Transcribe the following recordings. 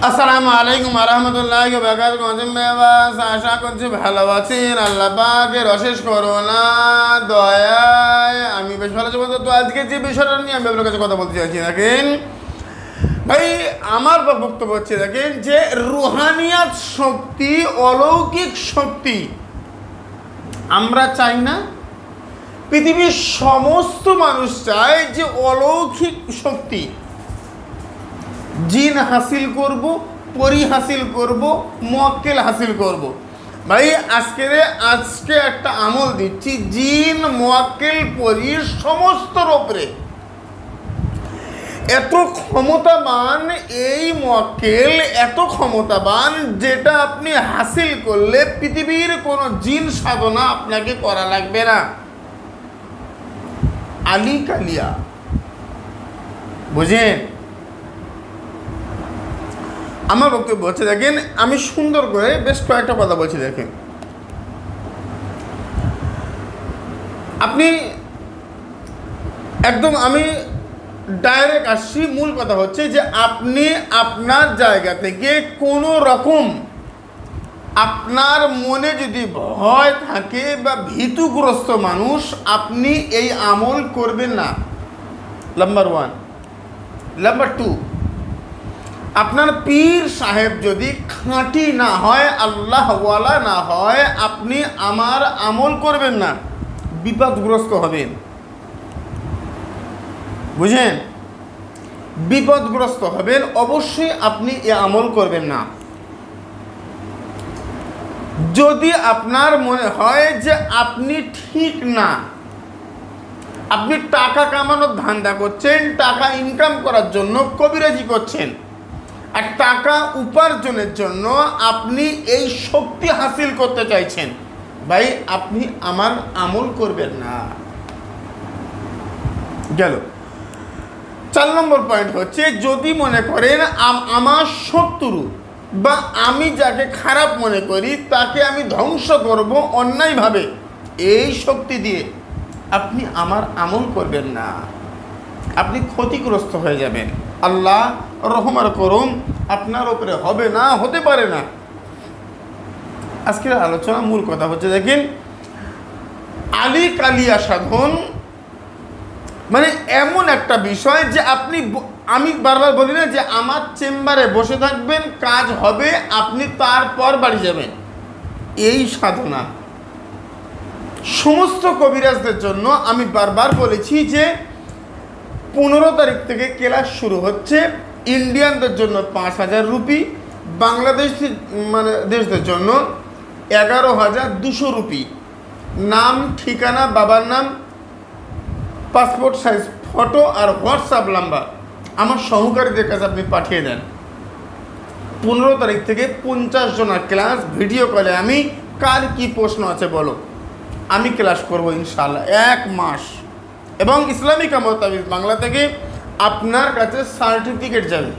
আসসালামু আলাইকুম ওয়া রাহমাতুল্লাহি ওয়া বারাকাতুহু। আশা করছি ভালো আছেন। আল্লাহ পাকের অশেষ করুণা দয়ায় আমি বেশ ভালো আছি। তো আজকে যে বিষয়টা নিয়ে আমি আপনার কাছে কথা বলতে চাইছি, দেখেন ভাই, আমার বক্তব্য হচ্ছে, দেখেন যে রুহানিয়াত শক্তি, অলৌকিক শক্তি আমরা চাই না, পৃথিবীর সমস্ত মানুষ চায় যে অলৌকিক শক্তি জিন হাসিল করব, পরি হাসিল করব, মুয়াক্কিল হাসিল করব। ভাই আজকে একটা আমল দিচ্ছি, জিন মুয়াক্কিল পরির সমস্তর উপরে এত ক্ষমতাবান এই মুয়াক্কিল, এত ক্ষমতাবান যেটা আপনি হাসিল করলে পৃথিবীর কোনো জিন সাধনা আপনাকে করা লাগবে না। আলী কালিয়া, বুঝেন? আমার বক্তব্য হচ্ছে, দেখেন আমি সুন্দর করে বেশ কয়েকটা কথা বলছি। দেখেন, আপনি একদম, আমি ডাইরেক্ট আসছি, মূল কথা হচ্ছে যে আপনি আপনার জায়গা থেকে কোনো রকম আপনার মনে যদি ভয় থাকে বা ভীতুগ্রস্ত মানুষ, আপনি এই আমল করবেন না। নাম্বার 1। নাম্বার 2, আপনার পীর সাহেব যদি খাঁটি না হয়, আল্লাহওয়ালা না হয়, আপনি আমার আমল করবেন না, বিপদগ্রস্ত হবেন। বুঝেন? বিপদগ্রস্ত হবেন, অবশ্যই আপনি এ আমল করবেন না। যদি আপনার মনে হয় যে আপনি ঠিক না, আপনি টাকা কামানোর ধান্দা করছেন, টাকা ইনকাম করার জন্য কবিরাজি করছেন, আর টাকা উপার্জনের জন্য আপনি এই শক্তি হাসিল করতে চাইছেন, ভাই আপনি আমার আমল করবেন না। গেল। 4 নম্বর পয়েন্ট হচ্ছে, যদি মনে করেন আমার শত্রু বা আমি যাকে খারাপ মনে করি তাকে আমি ধ্বংস করব অন্যায়ভাবে, এই শক্তি দিয়ে আপনি আমার আমল করবেন না, আপনি ক্ষতিগ্রস্ত হয়ে যাবেন। আল্লাহ রহমার করুন, আপনার উপরে হবে না, হতে পারে না। আজকের আলোচনা মূল কথা হচ্ছে, দেখেন আলী কালিয়া সাধন মানে এমন একটা বিষয় যে আমি বারবার বলি না যে আমার চেম্বারে বসে থাকবেন, কাজ হবে, আপনি তারপর বাড়ি যাবেন। এই সাধনা সমস্ত কবিরাজদের জন্য আমি বারবার বলেছি যে 15 তারিখ থেকে ক্লাস শুরু হচ্ছে। ইন্ডিয়ানদের জন্য 5000 রুপি, দেশদের জন্য 11,200 রুপি। নাম, ঠিকানা, বাবার নাম, পাসপোর্ট সাইজ ফটো আর হোয়াটসঅ্যাপ নাম্বার আমার সহকারীদের কাছে আপনি পাঠিয়ে দেন। 15 তারিখ থেকে 50 জনের ক্লাস ভিডিও কলে। আমি কার কি প্রশ্ন আছে বলো, আমি ক্লাস করব ইনশাআল্লাহ 1 মাস। এবং ইসলামিক আমল তাবিজ বাংলা থেকে আপনার কাছে সার্টিফিকেট যাবে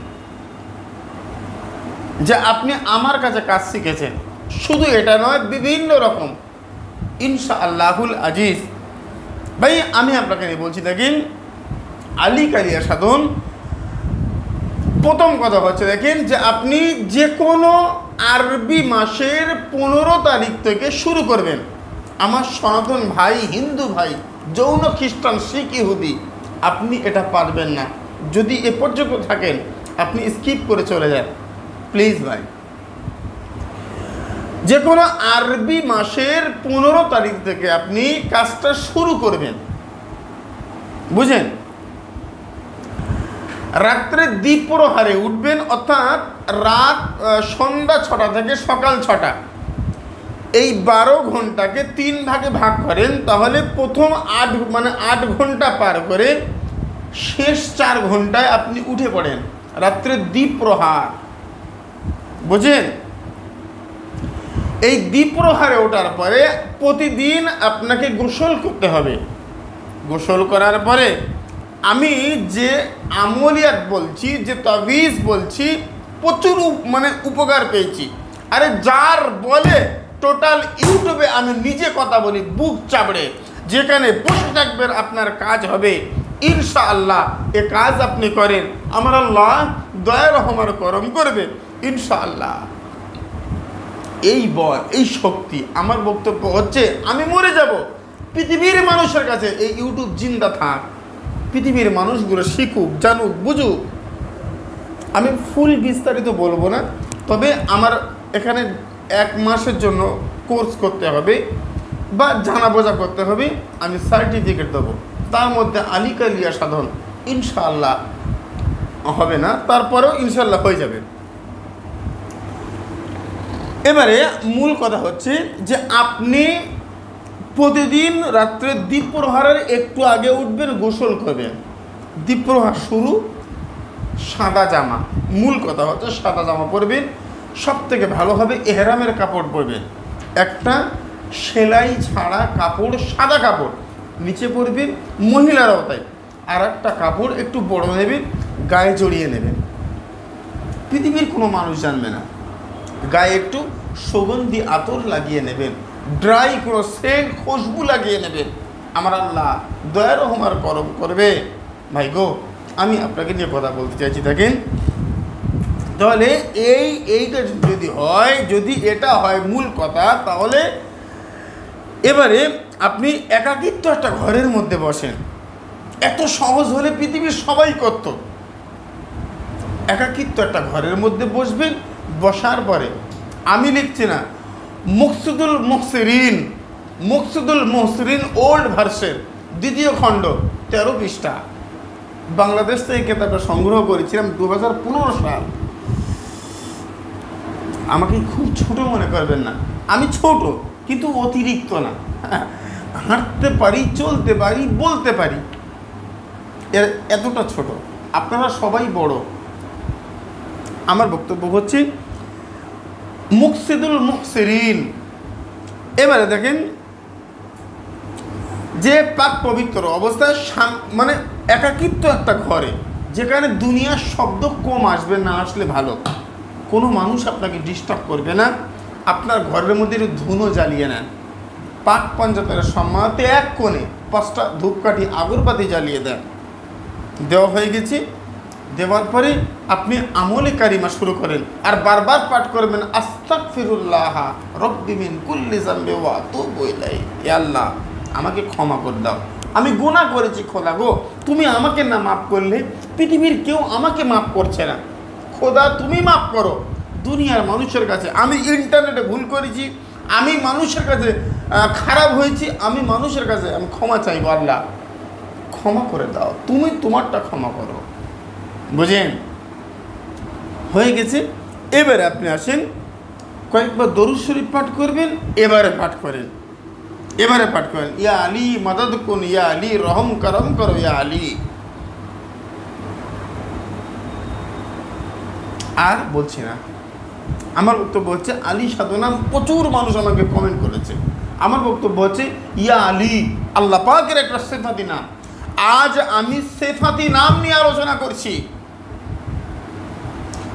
যে আপনি আমার কাছে কাজ শিখেছেন। শুধু এটা নয়, বিভিন্ন রকম ইনশাআল্লাহুল আজিজ। ভাই আমি আপনাকে নিয়ে বলছি, দেখেন আলী কালিয়া সাধন, প্রথম কথা হচ্ছে, দেখেন যে আপনি যে কোনো আরবি মাসের 15 তারিখ থেকে শুরু করবেন। আমার সনাতন ভাই, হিন্দু ভাই, যৌন খ্রিস্টান, শিখ, ইহুদি, আপনি এটা পারবেন না। যদি এ পর্যন্ত থাকেন আপনি স্কিপ করে চলে যান প্লিজ ভাই। যে কোনো আরবি মাসের 15 তারিখ থেকে আপনি কাজটা শুরু করবেন। বুঝেন? রাত্রে দ্বিপ্রহরে উঠবেন, অর্থাৎ সন্ধ্যা 6টা থেকে সকাল 6টা, এই 12 ঘন্টাকে 3 ভাগে ভাগ করেন, তাহলে প্রথম 8 ঘন্টা পার করে শেষ 4 ঘন্টায় আপনি উঠে পড়েন রাত্রে দ্বিপ্রহার। বুঝেন? এই দ্বিপ্রহারে ওঠার পরে প্রতিদিন আপনাকে গোসল করতে হবে। গোসল করার পরে আমি যে আমলিয়াত বলছি, যে তাবিজ বলছি, প্রচুর উপকার পেয়েছি। আরে যার বলে টোটাল ইউটিউবে আমি নিজে কথা বলি বুক চাপড়ে, যেখানে বসে থাকবেন আপনার কাজ হবে ইনশাআল্লাহ। এ কাজ আপনি করেন, আমার আল্লাহ দয়া রহমান করম করবে। ইনশাআল্লাহ। এই বল, এই শক্তি। আমার বক্তব্য হচ্ছে আমি মরে যাব, পৃথিবীর মানুষের কাছে এই ইউটিউব জিন্দা থাক, পৃথিবীর মানুষগুলো শিখুক, জানুক, বুঝুক। আমি ফুল বিস্তারিত বলবো না, তবে আমার এখানে 1 মাসের জন্য কোর্স করতে হবে বা জানা বোঝা করতে হবে, আমি সার্টিফিকেট দেবো। তার মধ্যে আলী কালিয়া সাধন ইনশাআল্লাহ হবে না, তারপরেও ইনশাআল্লাহ হয়ে যাবে। এবারে মূল কথা হচ্ছে যে আপনি প্রতিদিন রাত্রে দ্বীপ্রহরের একটু আগে উঠবেন, গোসল করবেন। দ্বীপ্রহর শুরু, সাদা জামা। মূল কথা হচ্ছে সাদা জামা পরবেন, সব থেকে ভালো হবে এহরামের কাপড় পরবেন। একটা সেলাই ছাড়া কাপড়, সাদা কাপড় নিচে পরবেন, মহিলারাও তাই। আর একটা কাপড় একটু বড় নেবেন, গায়ে জড়িয়ে নেবেন, পৃথিবীর কোনো মানুষ জানবে না। গায়ে একটু সুগন্ধি আতর লাগিয়ে নেবেন, ড্রাই কোনো সেন্ট খুশবু লাগিয়ে নেবেন। আমার আল্লাহ দয়া রহমার করম করবে। ভাই গো, আমি আপনাকে নিয়ে কথা বলতে চাইছি, দেখেন তাহলে এইটা যদি হয়, যদি এটা হয় মূল কথা, তাহলে এবারে আপনি একাকিত্ব একটা ঘরের মধ্যে বসেন। এত সহজ হলে পৃথিবীর সবাই করত। একাকিত্ব একটা ঘরের মধ্যে বসবেন, বসার পরে আমি লিখছি না, মুকসিদুল মুহসিরিন ওল্ড ভার্সের 2য় খণ্ড 13 পৃষ্ঠা, বাংলাদেশ থেকে কেতাবটা সংগ্রহ করেছিলাম 2015 সাল। আমাকে খুব ছোট মনে করবেন না, আমি ছোট কিন্তু অতিরিক্ত না। হাঁটতে পারি, চলতে পারি, বলতে পারি, এতটা ছোট। আপনারা সবাই বড়। আমার বক্তব্য হচ্ছে মুকসিদুল মুহসিরিন। এবারে দেখেন যে পাক পবিত্র অবস্থায়, মানে একাকিত্ব একটা ঘরে, যেখানে দুনিয়ার শব্দ কম আসবে, না আসলে ভালো, কোনো মানুষ আপনাকে ডিস্টার্ব করবে না। আপনার ঘরের মধ্যে একটু ধুনো জ্বালিয়ে নেন, পাক পঞ্চায়েতের সম্মানতে 1 কোণে 5টা ধূপকাঠি আগরবাতি জ্বালিয়ে দেন। দেওয়া হয়ে গেছে, দেওয়ার পরে আপনি আমলে কারিমা শুরু করেন, আর বারবার পাঠ করবেন আস্তাগফিরুল্লাহ রব্বি মিন কুল্লি যামবি ওয়া আতুবু ইলাইহি। হে আল্লাহ, আমাকে ক্ষমা করে দাও, আমি গুনাহ করেছি। খোদা গো, তুমি আমাকে না মাফ করলে পৃথিবীর কেউ আমাকে মাফ করছে না। খোদা তুমি মাফ করো। দুনিয়ার মানুষের কাছে আমি ইন্টারনেটে ভুল করেছি, আমি মানুষের কাছে খারাপ হয়েছি, আমি মানুষের কাছে আমি ক্ষমা চাইবো। আল্লাহ ক্ষমা করে দাও, তুমি তোমারটা ক্ষমা করো। বুঝেন? হয়ে গেছে। এবারে আপনি আসেন, কয়েকবার দরুদ শরীফ পাঠ করবেন, এবারে পাঠ করেন, ইয়া আলী মদদ কুন, ইয়া আলী রহম করম করো, ইয়া আলী। আর বলছি না। আমার বক্তব্য হচ্ছে আলী সাধনা, প্রচুর মানুষ আমাকে কমেন্ট করেছে। আমার বক্তব্য হচ্ছে ইয়া আলী আল্লাহ পাকের একটা সিফাতি নাম। আজ আমি সিফাতি নাম নিয়ে আলোচনা করছি।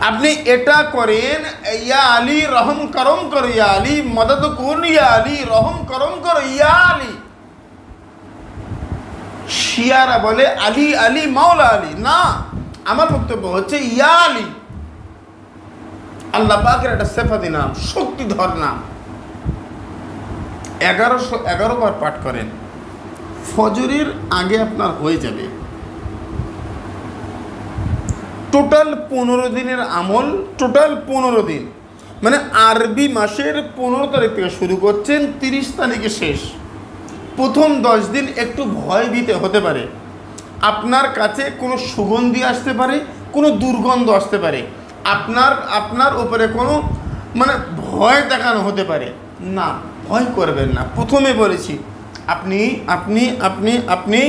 আপনি এটা করেন, ইয়া আলী রহম করম করো, ইয়া আলী মদদ কুন, ইয়া আলী রহম করম করো, ইয়া আলী। শিয়ারা বলে আলী আলী মাওলা আলী, না, আমার বক্তব্য হচ্ছে ইয়া আলী আল্লাহ পাকের একটা সিফাতি নাম, শক্তিধর নাম। 1111 বার পাঠ করেন, ফজরের আগে আপনার হয়ে যাবে। টোটাল 15 দিনের আমল, টোটাল 15 দিন, মানে আরবি মাসের 15 তারিখ থেকে শুরু করছেন, 30 তারিখে শেষ। প্রথম 10 দিন একটু ভয় ভীতে হতে পারে, আপনার কাছে কোনো সুগন্ধি আসতে পারে, কোনো দুর্গন্ধ আসতে পারে, আপনার উপরে কোনো মানে ভয় দেখানো হতে পারে। না, ভয় করবেন না। প্রথমে বলেছি, আপনি আপনি আপনি আপনি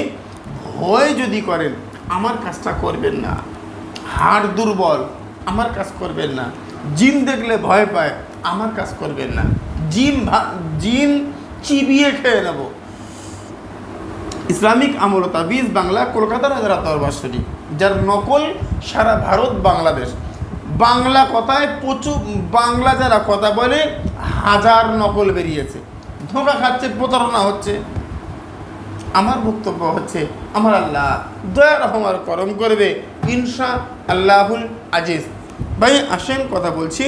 ভয় যদি করেন, আমার কাজটা করবেন না। হাড় দুর্বল, আমার কাজ করবেন না। জিন দেখলে ভয় পায়, আমার কাজ করবেন না। জিন চিবিয়ে খেয়ে নেব। ইসলামিক আমল তাবিজ বাংলা, কলকাতার হাজারা দরবার শরীফ, যার নকল সারা ভারত বাংলাদেশ। বাংলা কথায় প্রচুর, বাংলা যারা কথা বলে 1000 নকল বেরিয়েছে, ধোঁকা খাচ্ছে, প্রতারণা হচ্ছে। আমার বক্তব্য হচ্ছে আমার আল্লাহ দয়া রহমার করম করবে ইনশা আল্লাহুল আজিজ। ভাই আসেন কথা বলছি।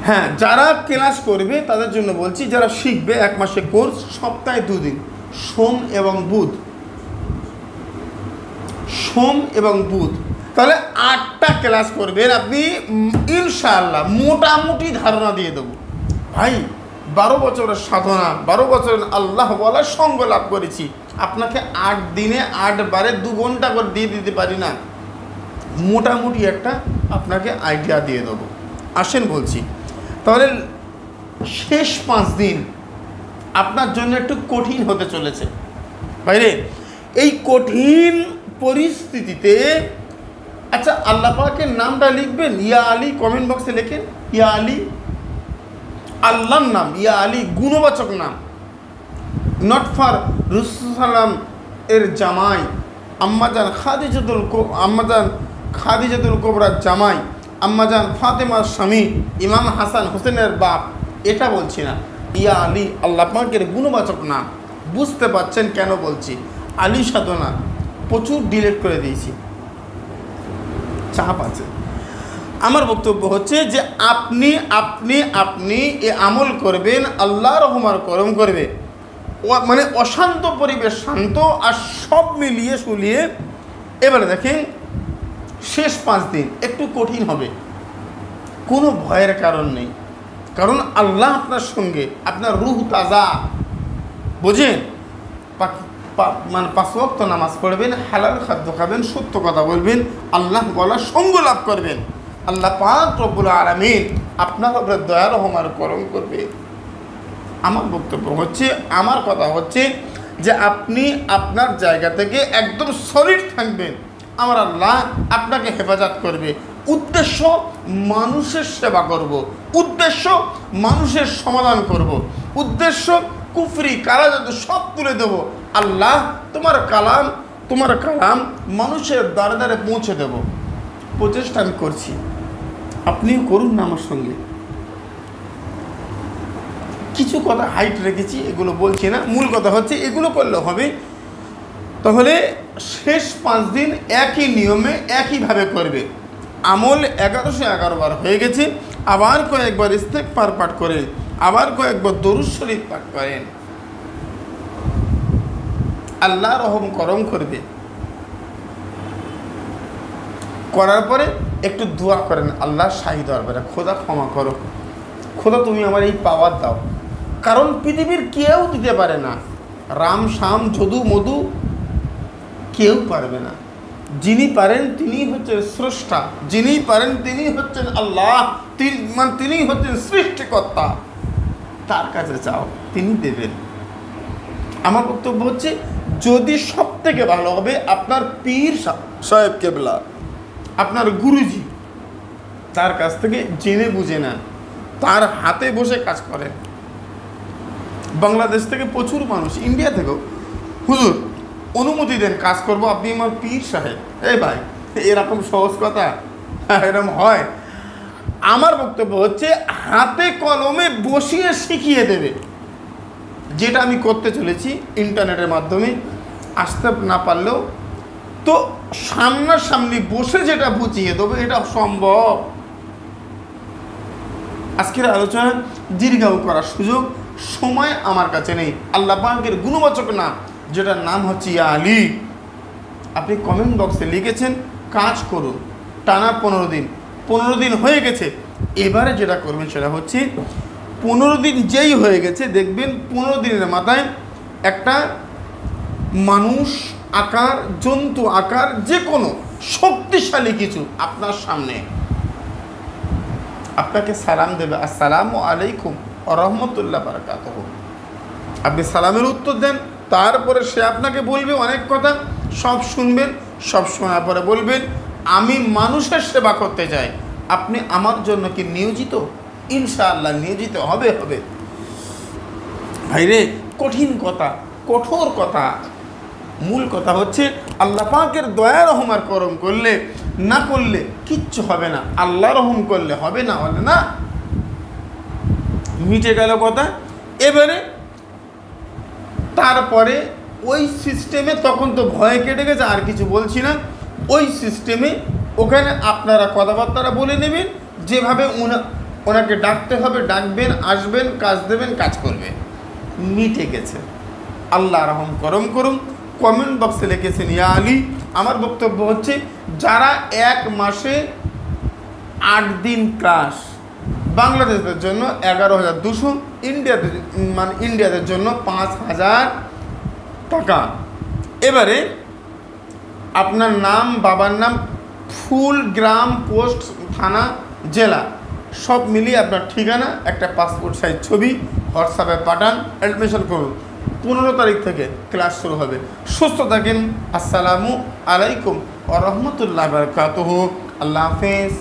হ্যাঁ, যারা ক্লাস করবে তাদের জন্য বলছি, যারা শিখবে 1 মাসের কোর্স, সপ্তাহে 2 দিন, সোম এবং বুধ, সোম এবং বুধ, তাহলে 8টা ক্লাস করবেন আপনি, ইনশাআল্লাহ মোটামুটি ধারণা দিয়ে দেবো। ভাই 12 বছরের সাধনা, 12 বছরের আল্লাহ বলার সঙ্গ লাভ করেছি, আপনাকে 8 দিনে 8 বারে 2 ঘন্টা করে দিয়ে দিতে পারি না, মোটামুটি একটা আপনাকে আইডিয়া দিয়ে দেবো। আসেন বলছি, তাহলে শেষ 5 দিন আপনার জন্য একটু কঠিন হতে চলেছে ভাইরে। এই কঠিন পরিস্থিতিতে আচ্ছা আল্লাহ পাকের নামটা লিখবেন, ইয়া আলী, কমেন্ট বক্সে লেখেন ইয়া আলী, আল্লাহর নাম ইয়া আলী, গুণবাচক নাম, নট ফর রাসূলুল্লাহ এর জামাই আম্মাজান খাদিজাতুল কুবরার জামাই, আম্মাজান ফাতেমার স্বামী, ইমাম হাসান হোসেনের বাপ, এটা বলছি না। ইয়া আলী আল্লাহ পাকের গুণবাচক নাম। বুঝতে পারছেন কেন বলছি? আলী সাধনা প্রচুর ডিলিট করে দিয়েছি, চাপ আছে। আমার বক্তব্য হচ্ছে যে আপনি আপনি আপনি এ আমল করবেন, আল্লাহ রহমার করম করবে, মানে অশান্ত পরিবেশ শান্ত, আর সব মিলিয়ে শুলিয়ে এবারে দেখেন শেষ 5 দিন একটু কঠিন হবে, কোনো ভয়ের কারণ নেই, কারণ আল্লাহ আপনার সঙ্গে, আপনার রূহ তাজা, বোঝেন, মানে 5 ওয়াক্ত নামাজ পড়বেন, হালাল খাদ্য খাবেন, সত্য কথা বলবেন, আল্লাহ বলার সঙ্গ লাভ করবেন, আল্লাহ পাক রব্বুল আলামিন আপনার উপরে দয়া রহমার করম করবে। আমার বক্তব্য হচ্ছে, আমার কথা হচ্ছে যে আপনি আপনার জায়গা থেকে একদম সলিড থাকবেন, আমার আল্লাহ আপনাকে হেফাজত করবে। উদ্দেশ্য মানুষের সেবা করব, উদ্দেশ্য মানুষের সমাধান করব, উদ্দেশ্য কুফরি কালাজাদু সব তুলে দেব, আল্লাহ তোমার কালাম মানুষের দ্বারে দ্বারে পৌঁছে দেব। প্রচেষ্টা আমি করছি, আপনিও করুন না আমার সঙ্গে। কিছু কথা হাইট রেখেছি, এগুলো বলছি না, মূল কথা হচ্ছে এগুলো করলে হবে। তাহলে শেষ 5 দিন একই নিয়মে একইভাবে করবে। আমল 1111 বার হয়ে গেছে, আবার কয়েকবার ইস্তেগফার পাঠ করেন, আবার কয়েকবার দরুদ শরীফ পাঠ করেন, আল্লাহ রহম করম করবে। করার পরে একটু দোয়া করেন, আল্লাহ শাহী দরবারে, খোদা ক্ষমা করো, খোদা তুমি আমার এই পাওয়ার দাও, কারণ পৃথিবীর কেউ দিতে পারে না, রাম শাম যদু মধু কেউ পারবে না। যিনি পারেন তিনি হচ্ছেন স্রষ্টা, যিনি পারেন তিনি হচ্ছেন আল্লাহ, তিনি হচ্ছেন সৃষ্টিকর্তা, তার কাছে চাও, তিনি দেবেন। আমার বক্তব্য হচ্ছে যদি সব থেকে ভালো হবে আপনার পীর সাহেব কেবলা, আপনার গুরুজি, তার কাছ থেকে জেনে বুঝে নেন, তার হাতে বসে কাজ করেন। বাংলাদেশ থেকে প্রচুর মানুষ, ইন্ডিয়া থেকেও, হুজুর অনুমতি দেন কাজ করব, আপনি আমার পীর সাহেব। এই ভাই এরকম সহজ কথা এরকম হয়? আমার বক্তব্য হচ্ছে হাতে কলমে বসিয়ে শিখিয়ে দেবে, যেটা আমি করতে চলেছি ইন্টারনেটের মাধ্যমে। আসতে না পারলেও তো সামনাসামনি বসে যেটা বুঝিয়ে দেবো, এটা সম্ভব। আজকের আলোচনা দীর্ঘায়ু করার সুযোগ সময় আমার কাছে নেই। আল্লাহ পাকের গুণবাচক নাম, যেটার নাম হচ্ছে ইয়া আলী, আপনি কমেন্ট বক্সে লিখেছেন, কাজ করুন টানা 15 দিন হয়ে গেছে। এবারে যেটা করবেন সেটা হচ্ছে 15 দিন যেই হয়ে গেছে, দেখবেন 15 দিনের মাথায় একটা মানুষ আকার, জন্তু আকার, যে কোনো শক্তিশালী কিছু আপনার সামনে আপনাকে সালাম দেবে, আসসালামু আলাইকুম ওয়া রাহমাতুল্লাহি ওয়া বারাকাতুহু। আপনি সালামের উত্তর দেন, তারপরে সে আপনাকে বলবে অনেক কথা, সব শুনবেন, সব শোনার পরে বলবেন আমি মানুষের সেবা করতে চাই, আপনি আমার জন্য কি নিয়োজিত? ইনশাআল্লাহ নিয়োজিত হবে। ভাইরে কঠিন কথা, কঠোর কথা, মূল কথা হচ্ছে আল্লাহ পাকের দয়া রহমার করম করলে, না করলে কিচ্ছু হবে না, আল্লাহ রহম করলে হবে, না হলে না, মিটে গেল কথা। এবারে তারপরে ওই সিস্টেমে, তখন তো ভয় কেটে গেছে, আর কিছু বলছি না, ওই সিস্টেমে ওখানে আপনারা কথাবার্তারা বলে নেবেন, যেভাবে ওনাকে ডাকতে হবে ডাকবেন, আসবেন, কাজ দেবেন, কাজ করবে, মিটে গেছে। আল্লাহ রহম করম করুন। কমেন্ট বক্সে লিখেছেন ইয়া আলী। আমার বক্তব্য হচ্ছে, যারা 1 মাসে 8 দিন ক্লাস, বাংলাদেশের জন্য 11,200, ইন্ডিয়াদের জন্য 5,000 টাকা। এবারে আপনার নাম, বাবার নাম, ফুল, গ্রাম, পোস্ট, থানা, জেলা সব মিলিয়ে আপনার ঠিকানা, একটা পাসপোর্ট সাইজ ছবি হোয়াটসঅ্যাপে পাঠান, অ্যাডমিশন করুন। 15 তারিখ থেকে ক্লাস শুরু হবে। সুস্থ থাকেন। আসসালামু আলাইকুম ওয়া রাহমাতুল্লাহি ওয়া বারাকাতুহু। আল্লাহ হাফেজ।